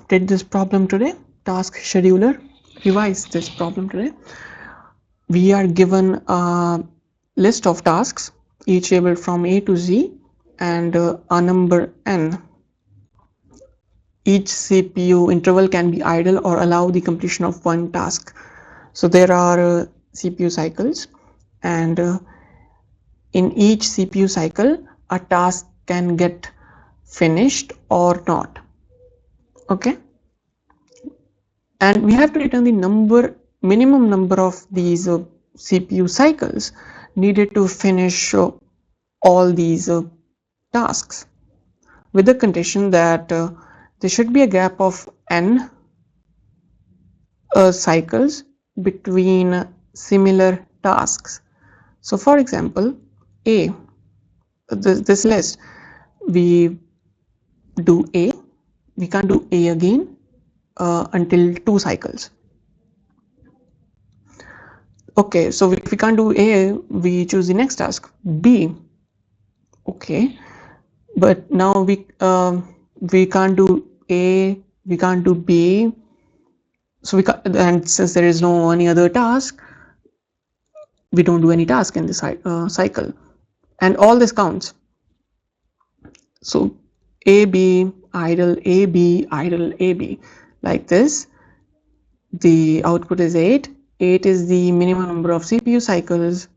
did this problem today, task scheduler, revise this problem today. We are given a list of tasks, each labeled from A to Z, and a number n. Each CPU interval can be idle or allow the completion of one task. So there are CPU cycles, and in each CPU cycle, a task can get finished or not. Okay, and we have to return the minimum number of these CPU cycles needed to finish all these tasks, with the condition that there should be a gap of n cycles between similar tasks. So for example, A, this list, we do A, we can't do A again until 2 cycles. Okay, so if we can't do A, we choose the next task, B. Okay, but now we can't do A, we can't do B, so we can't, and since there is no any other task, we don't do any task in this cycle, and all this counts. So A, B, idle, A, B, idle, A, B, like this. The output is 8. 8 is the minimum number of CPU cycles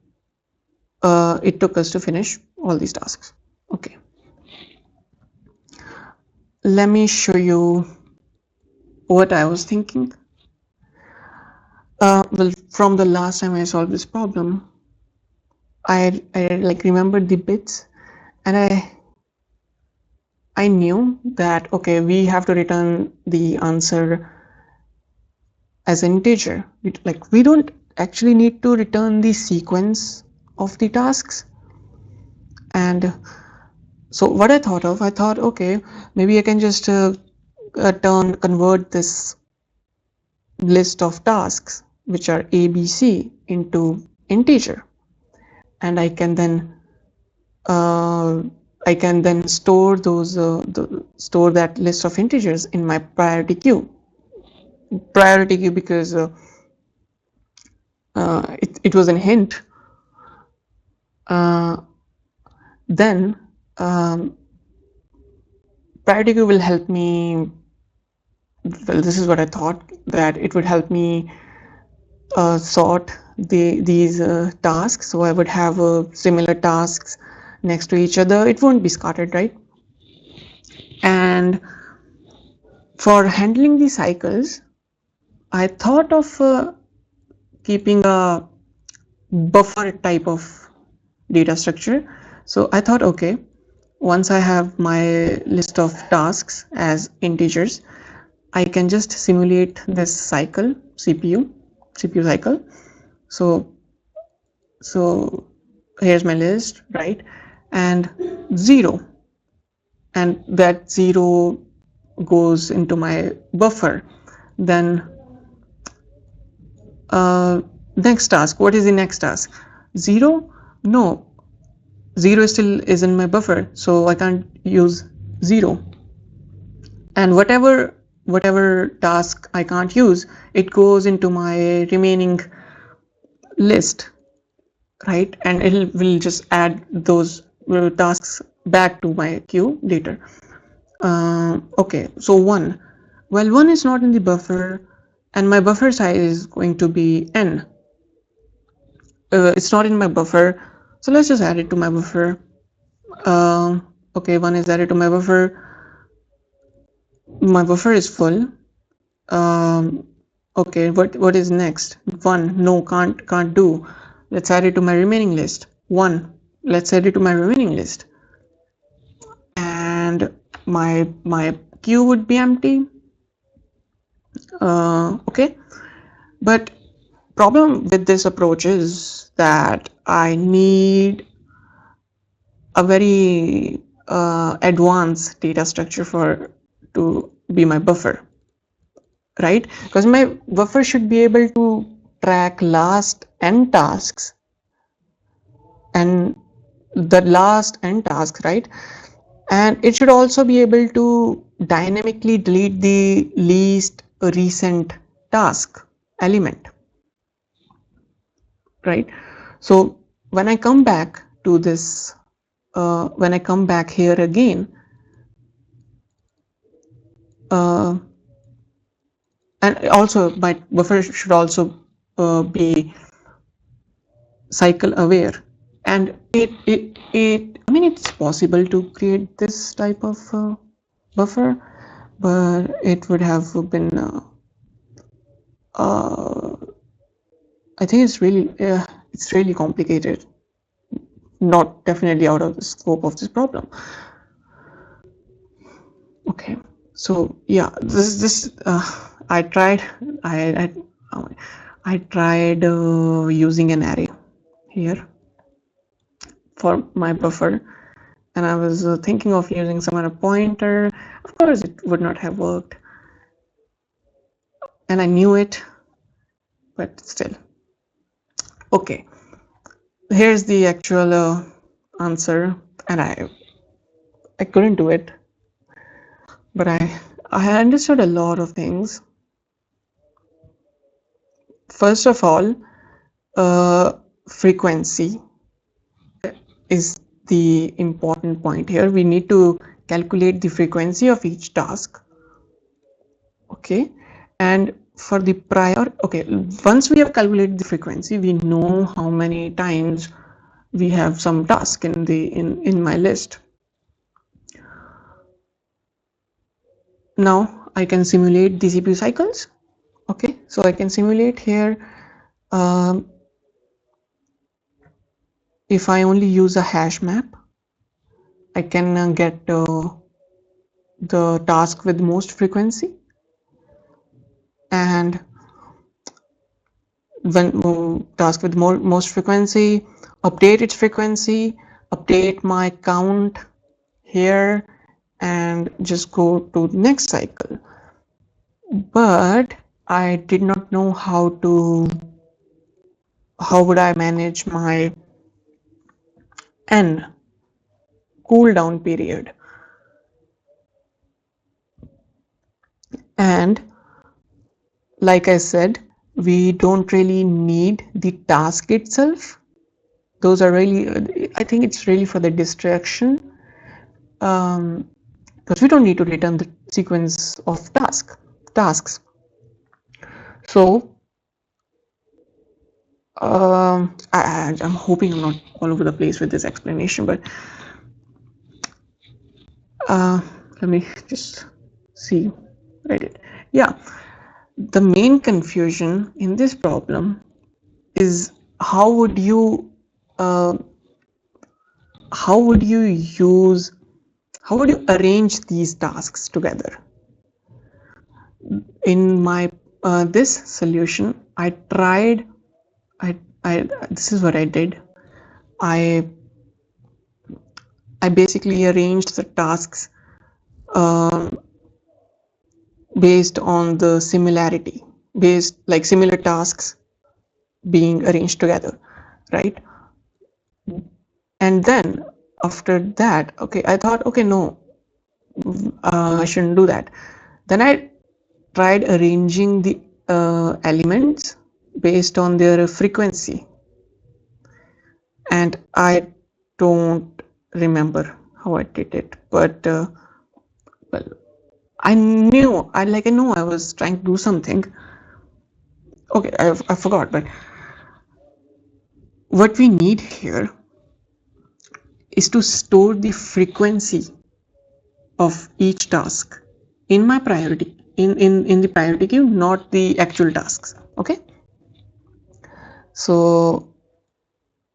it took us to finish all these tasks. Okay, let me show you what I was thinking. Well, from the last time I solved this problem, I like remembered the bits, and I knew that okay, we have to return the answer as an integer. We don't actually need to return the sequence of the tasks. And so what I thought, okay, maybe I can just convert this list of tasks, which are A, B, C, into integer, and I can then store those store that list of integers in my priority queue. Because it was a hint. Then priority queue will help me. Well, this is what I thought, that it would help me sort these tasks, so I would have similar tasks next to each other. It won't be scattered, right? And for handling the cycles, I thought of keeping a buffer type of data structure. So I thought, okay, once I have my list of tasks as integers, I can just simulate this cycle, CPU cycle. So here's my list, right? And 0, and that 0 goes into my buffer. Then next task, what is the next task? 0? No, 0 still is in my buffer, so I can't use 0. And whatever task I can't use, it goes into my remaining list, right? And it will just add those tasks back to my queue later. Okay, so 1. Well, 1 is not in the buffer, and my buffer size is going to be n. It's not in my buffer, so let's just add it to my buffer. Okay, 1 is added to my buffer. My buffer is full. Okay, what is next? 1, no, can't do. Let's add it to my remaining list. 1, let's add it to my remaining list, and my queue would be empty. Okay, but problem with this approach is that I need a very advanced data structure to be my buffer, right? Because my buffer should be able to track last n tasks, and the last n tasks, right? And it should also be able to dynamically delete the least recent task element, right? So when I come back to this, when I come back here again, uh, and also my buffer should also be cycle aware, and it I mean, it's possible to create this type of buffer, but it would have been uh, I think it's really complicated, not definitely out of the scope of this problem. Okay, so yeah, this I tried I I tried using an array here for my buffer, and I was thinking of using some kind of pointer. Of course, it would not have worked, and I knew it, but still. Okay, here's the actual answer, and I couldn't do it, but I understood a lot of things. First of all, frequency is the important point here. We need to calculate the frequency of each task. Okay, and for the prior, okay, once we have calculated the frequency, we know how many times we have some task in the in my list. Now I can simulate the CPU cycles. Okay, so I can simulate here. um, if I only use a hash map, I can get the task with most frequency, and when task with most frequency, update its frequency, update my count here, and just go to the next cycle. But I did not know how would I manage my n cooldown period. And like I said, we don't really need the task itself. Those are really, I think it's really for the distraction, because we don't need to return the sequence of tasks. So I'm hoping I'm not all over the place with this explanation, but let me just see what I did. Yeah, the main confusion in this problem is how would you uh, how would you use how would you arrange these tasks together. In my this solution, I tried I this is what I did. I basically arranged the tasks um, based on the similarity, based like similar tasks being arranged together, right? And then after that, okay, I thought, okay, no, I shouldn't do that. Then I tried arranging the elements based on their frequency, and I don't remember how I did it, but well, I know I was trying to do something. Okay, I forgot, but what we need here is to store the frequency of each task in my priority in the priority queue, not the actual tasks. Okay, so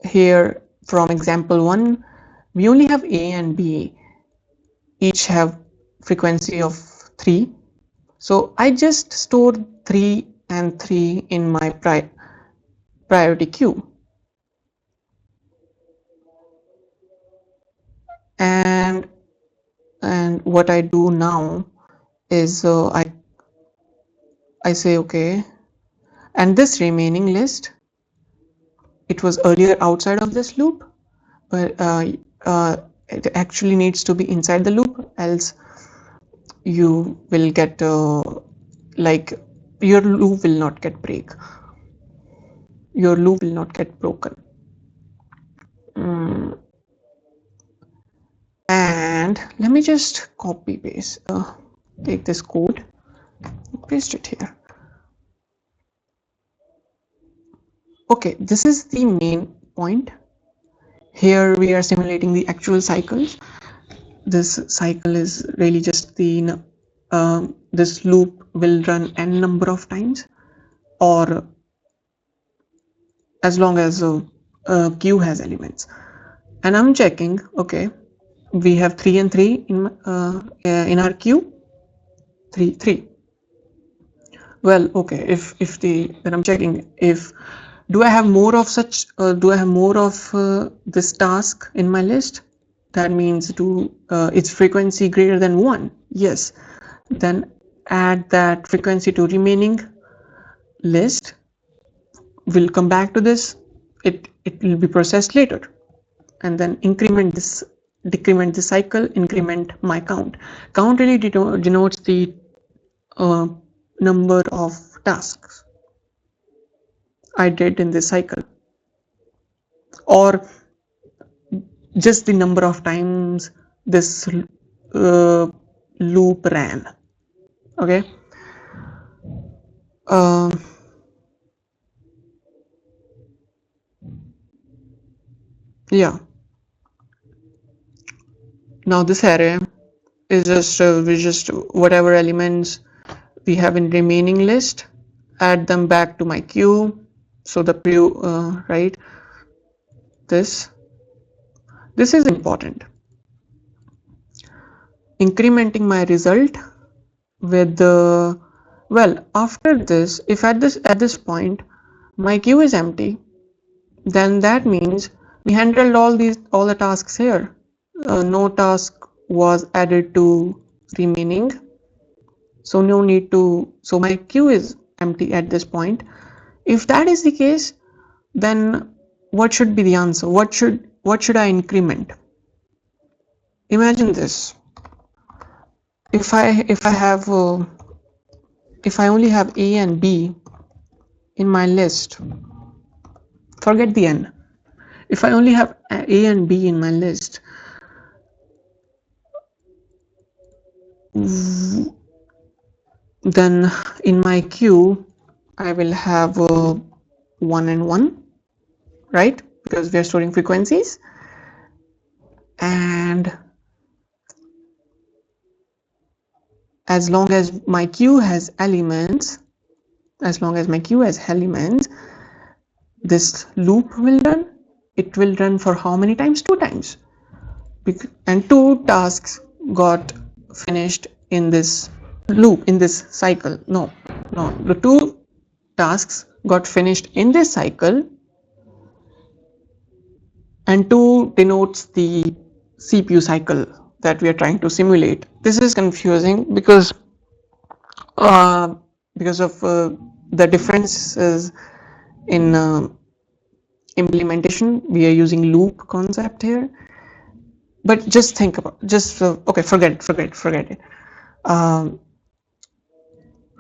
here from example 1, we only have A and B, each have frequency of 3. So I just stored 3 and 3 in my priority queue, and what I do now is I say okay, and this remaining list, it was earlier outside of this loop, but it actually needs to be inside the loop, else you will get like your loop will not get broken. And let me just copy paste take this code, paste it here. Okay, this is the main point. Here we are simulating the actual cycles. This cycle is really just the this loop will run n number of times, or as long as queue has elements. And I'm checking, okay, we have 3 and 3 in our queue, 3. Well, okay, if then I'm checking if do I have more of such this task in my list. That means its frequency greater than 1. Yes, then add that frequency to remaining list. We'll come back to this. It will be processed later, and then decrement the cycle, increment my count. Count really denotes the number of tasks I did in this cycle, or just the number of times this loop ran. Okay. Yeah. Now this array is just whatever elements we have in remaining list, add them back to my queue. So the right, this is important. Incrementing my result with the well, after this, if at this point my queue is empty, then that means we handled all the tasks here. No task was added to remaining, so no need to, so my queue is empty at this point. If that is the case, then what should be the answer? What should I increment? Imagine this. If I only have A and B in my list, forget the n. If I only have A and B in my list, then in my queue I will have 1 and 1, right? Because we are storing frequencies. And as long as my queue has elements, this loop will run. It will run for how many times? 2 times. And 2 tasks got finished in this loop, in this cycle. No, the 2 tasks got finished in this cycle, and 2 denotes the CPU cycle that we are trying to simulate. This is confusing because of the differences in implementation. We are using loop concept here, but just think about okay, forget it.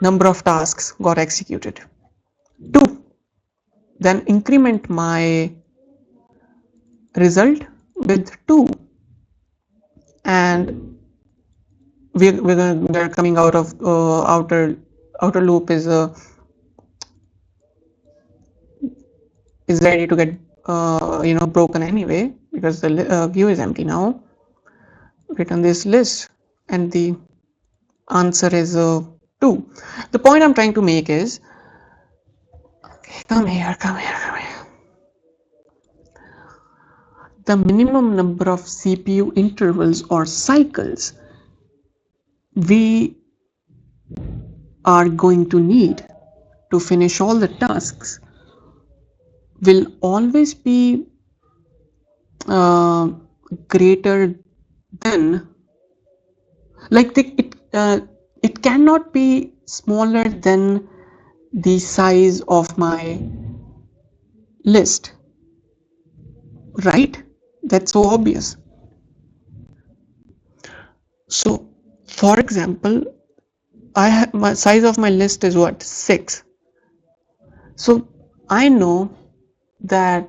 Number of tasks got executed, 2. Then increment my result with 2, and we're coming out of outer loop is ready to get broken anyway, because the queue is empty now. Return this list, and the answer is 2. The point I'm trying to make is, come here. The minimum number of CPU intervals or cycles we are going to need to finish all the tasks will always be greater than, like it cannot be smaller than the size of my list, right? That's so obvious. So for example, I have my size of my list is what, 6. So I know that,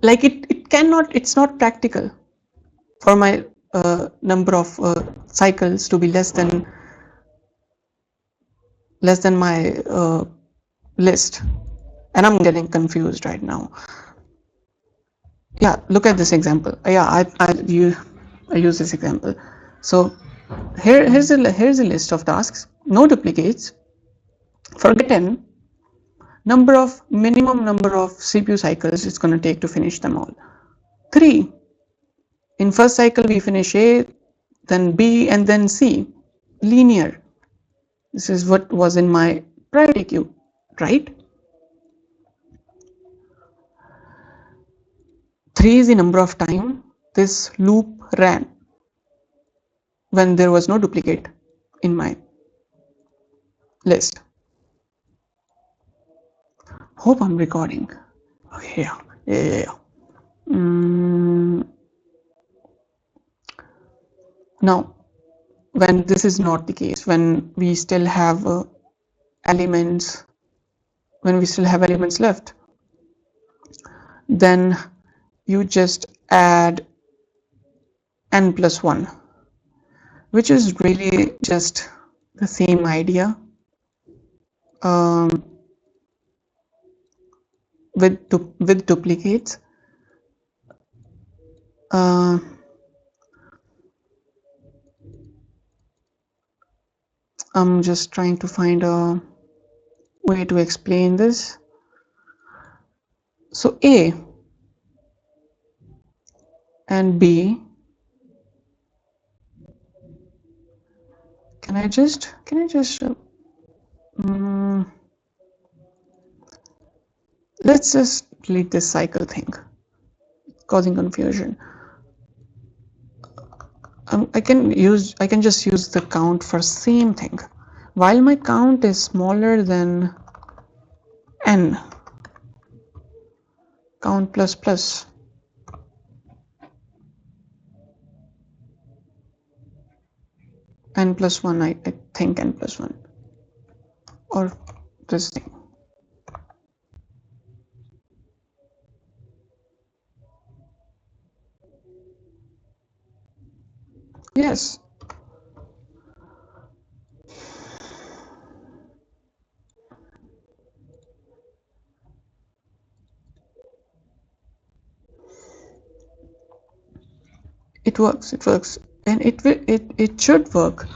like, it's not practical for my number of cycles to be less than my list, and I'm getting confused right now. Yeah, look at this example. Yeah, I use this example. So here's a list of tasks, no duplicates. Forget n, minimum number of CPU cycles it's going to take to finish them all. 3. In first cycle we finish A, then B, and then C. Linear. This is what was in my priority queue, right? 3 is the number of time this loop ran when there was no duplicate in my list. Hope I'm recording. Okay, yeah. Now, when this is not the case, when we still have elements left, then you just add n plus 1, which is really just the same idea with duplicates. I'm just trying to find a way to explain this. So A and B, can I just let's just delete this cycle thing, causing confusion. I can just use the count for same thing. While my count is smaller than n, count plus plus, n plus 1, I think n plus 1, or this thing. Yes. It works, and it should work.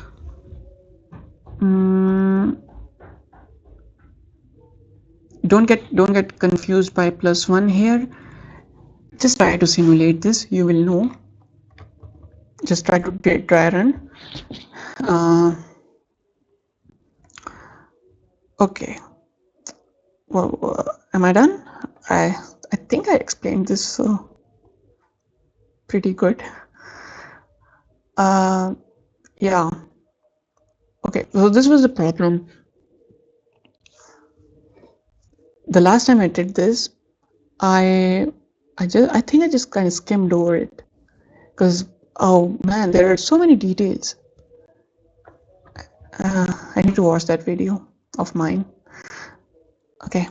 Don't get confused by plus 1 here. Just try to simulate this, you will know. Just try to try run. Okay. Well, am I done? I think I explained this pretty good. Yeah. Okay, so this was the problem. The last time I did this, I think I just kind of skimmed over it, because oh man, there are so many details. I need to watch that video of mine. Okay.